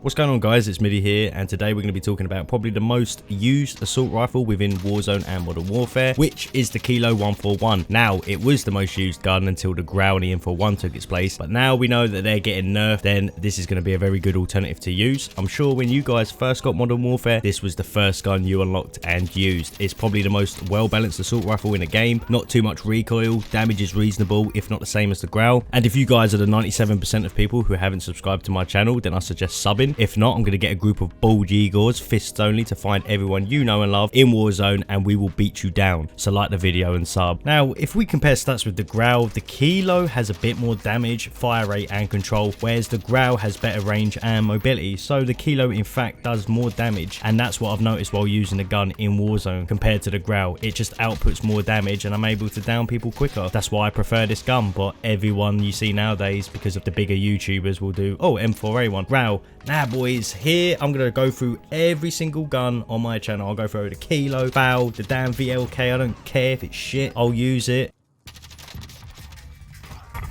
What's going on, guys? It's Middi here, and today we're going to be talking about probably the most used assault rifle within Warzone and Modern Warfare, which is the Kilo 141. Now, it was the most used gun until the Growl M41 took its place, but now we know that they're getting nerfed, then this is going to be a very good alternative to use. I'm sure when you guys first got Modern Warfare, this was the first gun you unlocked and used. It's probably the most well-balanced assault rifle in a game, not too much recoil, damage is reasonable, if not the same as the Growl. And if you guys are the 97% of people who haven't subscribed to my channel, then I suggest subbing. If not, I'm going to get a group of bald Igors, fists only, to find everyone you know and love in Warzone, and we will beat you down. So like the video and sub. Now, if we compare stats with the Growl, the Kilo has a bit more damage, fire rate and control, whereas the Growl has better range and mobility. So the Kilo in fact does more damage, and that's what I've noticed while using the gun in Warzone compared to the Growl. It just outputs more damage and I'm able to down people quicker. That's why I prefer this gun, but everyone you see nowadays, because of the bigger YouTubers, will do, oh, M4A1, Growl. Nah boys, here I'm going to go through every single gun on my channel. I'll go through the Kilo, Bow, the damn VLK, I don't care if it's shit, I'll use it.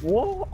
What?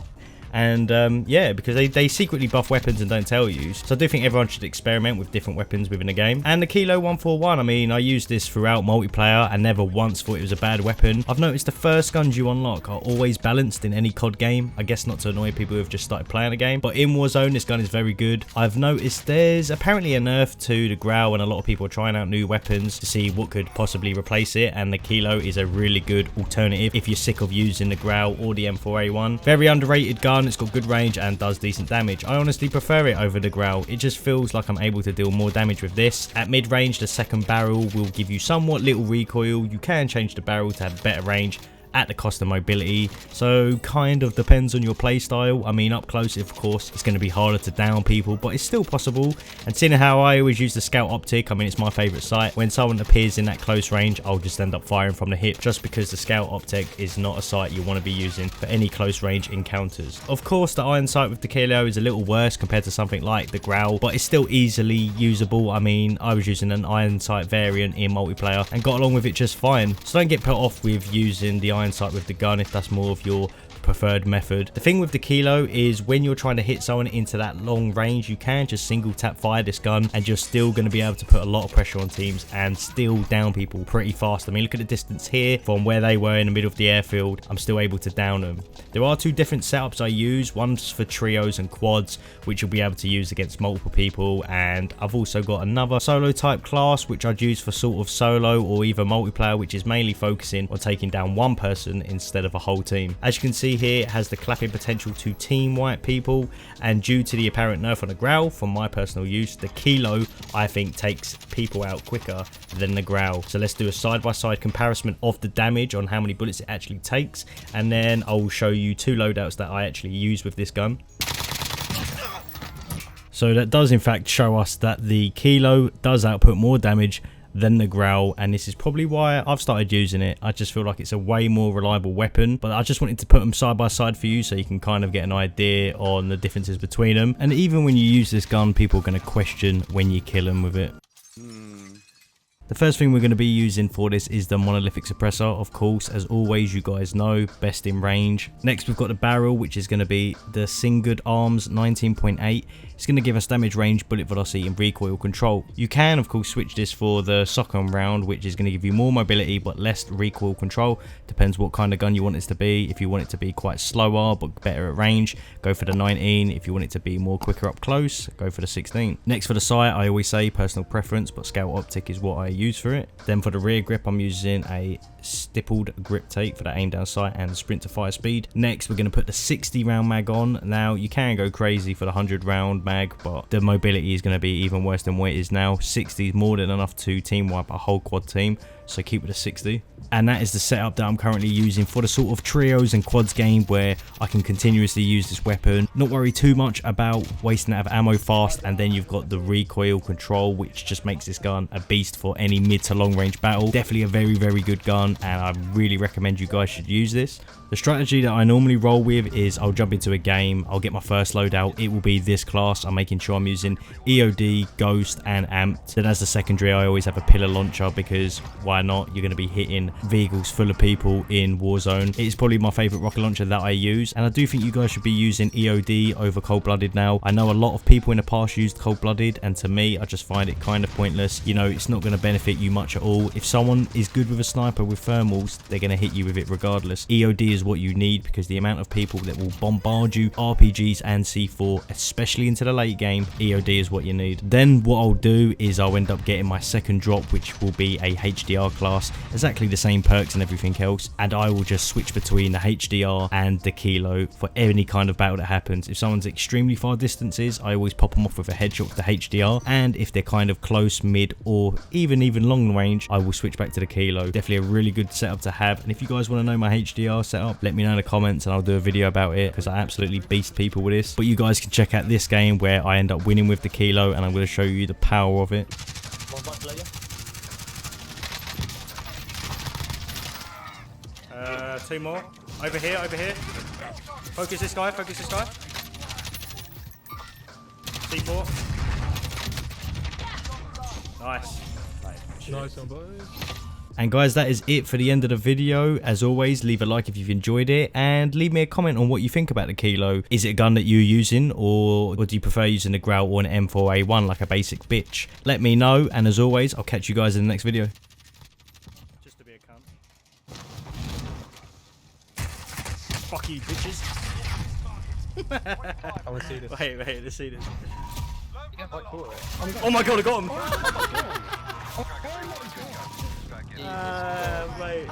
And yeah, because they secretly buff weapons and don't tell you, so I do think everyone should experiment with different weapons within a game. And the Kilo 141, I mean, I used this throughout multiplayer and never once thought it was a bad weapon. I've noticed the first guns you unlock are always balanced in any COD game, I guess not to annoy people who have just started playing the game, but in Warzone this gun is very good. I've noticed there's apparently a nerf to the Growl, and a lot of people are trying out new weapons to see what could possibly replace it, and the Kilo is a really good alternative if you're sick of using the Growl or the M4A1. Very underrated gun. It's got good range and does decent damage. I honestly prefer it over the Growl. It just feels like I'm able to deal more damage with this. At mid-range, the second barrel will give you somewhat little recoil. You can change the barrel to have better range at the cost of mobility, so kind of depends on your play style. I mean, up close, of course, it's going to be harder to down people, but it's still possible. And seeing how I always use the Scout OPTIC, I mean, it's my favourite sight. When someone appears in that close range, I'll just end up firing from the hip, just because the Scout OPTIC is not a sight you want to be using for any close range encounters. Of course, the iron sight with the Kilo is a little worse compared to something like the Growl, but it's still easily usable. I mean, I was using an iron sight variant in multiplayer and got along with it just fine, so don't get put off with using the iron sight with the gun if that's more of your preferred method. The thing with the Kilo is when you're trying to hit someone into that long range, you can just single tap fire this gun and you're still going to be able to put a lot of pressure on teams and still down people pretty fast. I mean, look at the distance here from where they were in the middle of the airfield. I'm still able to down them. There are two different setups I use. One's for trios and quads, which you'll be able to use against multiple people, and I've also got another solo type class which I'd use for sort of solo or either multiplayer, which is mainly focusing on taking down one person instead of a whole team. As you can see here, it has the clapping potential to team wipe people, and due to the apparent nerf on the Growl, from my personal use, the Kilo I think takes people out quicker than the Growl. So let's do a side-by-side comparison of the damage on how many bullets it actually takes, and then I'll show you two loadouts that I actually use with this gun. So that does in fact show us that the Kilo does output more damage than the Growl, and this is probably why I've started using it. I just feel like it's a way more reliable weapon, but I just wanted to put them side by side for you so you can kind of get an idea on the differences between them. And even when you use this gun, people are going to question when you kill them with it. The first thing we're going to be using for this is the monolithic suppressor, of course, as always, you guys know, best in range. Next, we've got the barrel, which is going to be the Singed Arms 19.8. It's going to give us damage, range, bullet velocity, and recoil control. You can, of course, switch this for the Socom round, which is going to give you more mobility but less recoil control. Depends what kind of gun you want it to be. If you want it to be quite slower but better at range, go for the 19. If you want it to be more quicker up close, go for the 16. Next, for the sight, I always say personal preference, but Scout OPTIC is what I use for it. Then for the rear grip, I'm using a stippled grip tape for that aim down sight and sprint to fire speed. Next, we're going to put the 60 round mag on. Now, you can go crazy for the 100 round mag, but the mobility is going to be even worse than what it is now. 60 is more than enough to team wipe a whole quad team, so keep with the 60. And that is the setup that I'm currently using for the sort of trios and quads game where I can continuously use this weapon, not worry too much about wasting out of ammo fast, and then you've got the recoil control, which just makes this gun a beast for any mid to long range battle. Definitely a very, very good gun, and I really recommend you guys should use this. The strategy that I normally roll with is I'll jump into a game, I'll get my first loadout, it will be this class. I'm making sure I'm using EOD, Ghost and Amped. Then as the secondary I always have a pillar launcher because why not? You're going to be hitting vehicles full of people in Warzone. It is probably my favourite rocket launcher that I use, and I do think you guys should be using EOD over cold-blooded now. I know a lot of people in the past used cold-blooded, and to me I just find it kind of pointless. You know, it's not going to benefit you much at all. If someone is good with a sniper with thermals, they're going to hit you with it regardless. EOD is what you need because the amount of people that will bombard you RPGs and C4, especially into the late game, EOD is what you need. Then what I'll do is I'll end up getting my second drop, which will be a HDR class, exactly the same perks and everything else, and I will just switch between the HDR and the Kilo for any kind of battle that happens. If someone's extremely far distances, I always pop them off with a headshot with the HDR, and if they're kind of close, mid, or even long range, I will switch back to the Kilo. Definitely a really good setup to have, and if you guys want to know my HDR setup, let me know in the comments and I'll do a video about it because I absolutely beast people with this. But you guys can check out this game where I end up winning with the Kilo, and I'm going to show you the power of it. Two more. Over here, over here. Focus this guy, focus this guy. C4. Nice. Nice one, boys. And guys, that is it for the end of the video. As always, leave a like if you've enjoyed it, and leave me a comment on what you think about the Kilo. Is it a gun that you're using, or do you prefer using the Grout or an M4A1 like a basic bitch? Let me know, and as always, I'll catch you guys in the next video. Just to be a cunt. Fuck you, bitches. I want to see this. Wait, let's see this. Oh my god, I got him! Mate.